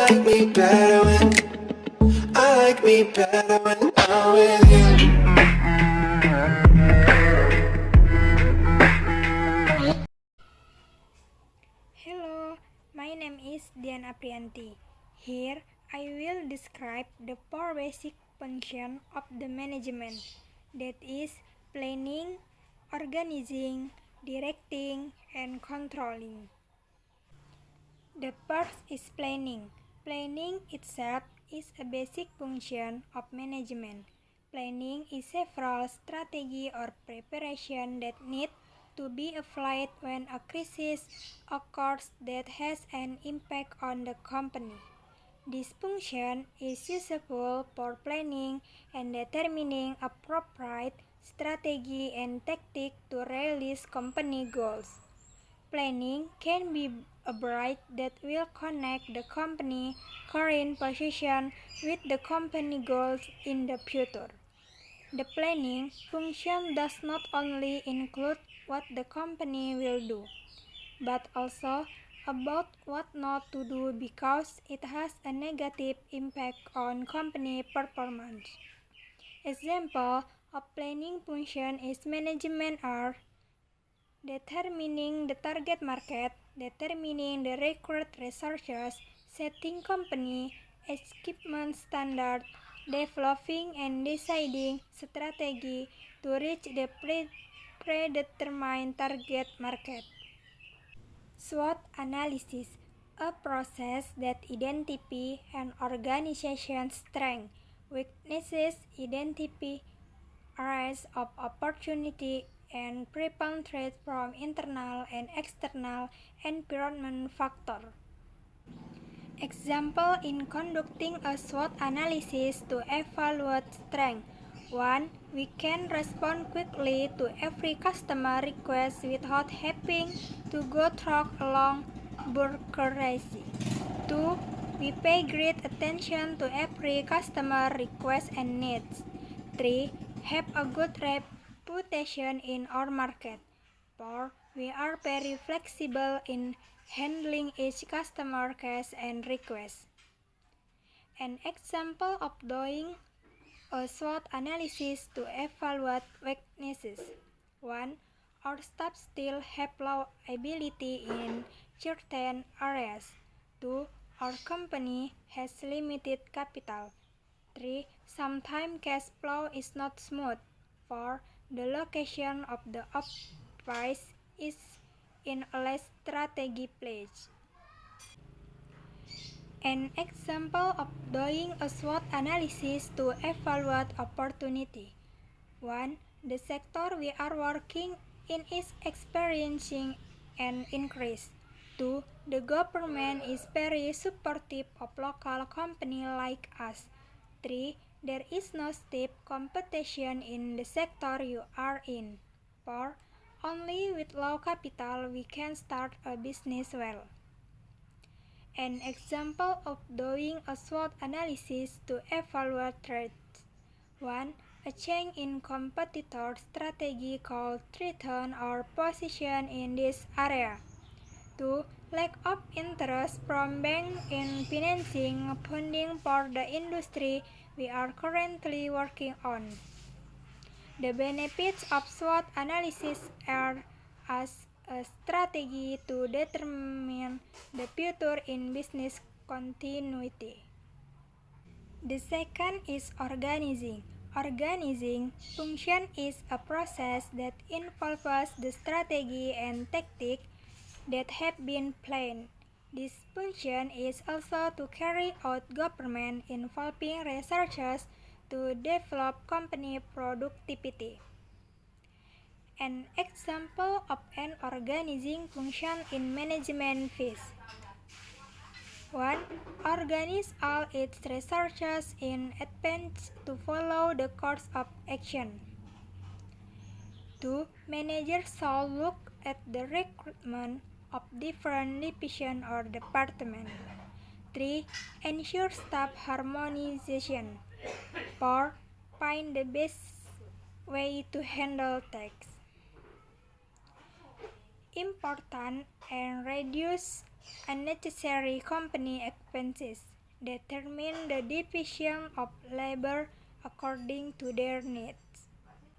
like me better when I'm with you. Hello, my name is Dian Aprianti. Here I will describe the four basic functions of the management, that is, planning, organizing, directing, and controlling. The first is planning. Planning itself is a basic function of management. Planning is several strategy or preparation that need to be applied when a crisis occurs that has an impact on the company. This function is useful for planning and determining appropriate strategy and tactic to realize company goals. Planning can be a bridge that will connect the company current position with the company goals in the future. The planning function does not only include what the company will do, but also about what not to do because it has a negative impact on company performance. Example of planning function is management are determining the target market, determining the required resources, setting company achievement standard, developing and deciding strategy to reach the predetermined target market. SWOT analysis, a process that identifies an organization's strengths, weaknesses, identify areas of opportunity, and prevent threats from internal and external environment factors. Example in conducting a SWOT analysis to evaluate strength. 1. We can respond quickly to every customer request without having to go through a long bureaucracy. 2. We pay great attention to every customer request and needs. 3. Have a good reputation in our market. 4. We are very flexible in handling each customer case and request. An example of doing a SWOT analysis to evaluate weaknesses. 1. Our staff still have low ability in certain areas. 2. Our company has limited capital. 3. Sometimes cash flow is not smooth. 4. The location of the office is in a less strategic place. An example of doing a SWOT analysis to evaluate opportunity. 1. The sector we are working in is experiencing an increase. 2. The government is very supportive of local companies like us. 3. There is no stiff competition in the sector you are in. 4. Only with low capital we can start a business well. An example of doing a SWOT analysis to evaluate threats. 1. A change in competitor strategy could threaten our position in this area. 2. Lack of interest from banks in financing funding for the industry we are currently working on. The benefits of SWOT analysis are as a strategy to determine the future in business continuity. The second is organizing. Organizing function is a process that involves the strategy and tactics that have been planned. This function is also to carry out government involving researchers to develop company productivity. An example of an organizing function in management phase. 1. Organize all its researchers in advance to follow the course of action. 2. Managers shall look at the recruitment of different divisions or departments. 3. Ensure staff harmonization. 4. Find the best way to handle tasks. Important and reduce unnecessary company expenses. determine the division of labor according to their needs.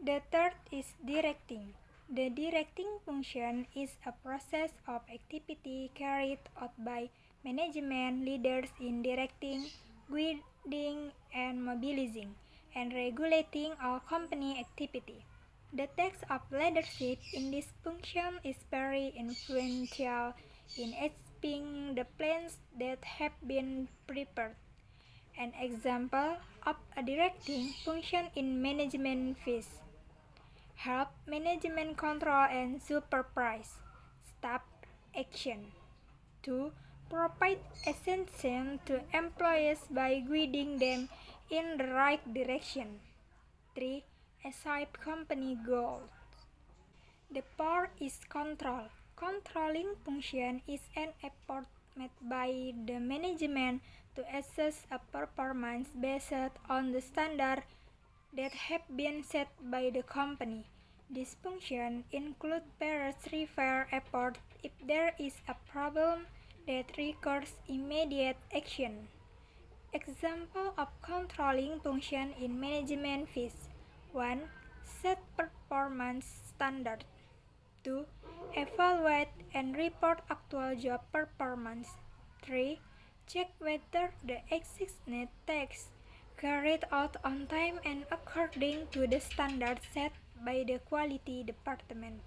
The third is directing. The directing function is a process of activity carried out by management leaders in directing, guiding, and mobilizing, and regulating all company activity. The task of leadership in this function is very influential in achieving the plans that have been prepared. An example of a directing function in management phase: help management control and supervise staff action. 2. Provide attention to employees by guiding them in the right direction. 3. Achieve company goals. The fourth is control. Controlling function is an effort made by the management to assess a performance based on the standard that have been set by the company. This function includes various repair efforts if there is a problem that requires immediate action. Example of controlling function in management phase: 1. Set performance standard. 2. Evaluate and report actual job performance. 3. Check whether the existing tasks carried out on time and according to the standards set by the quality department.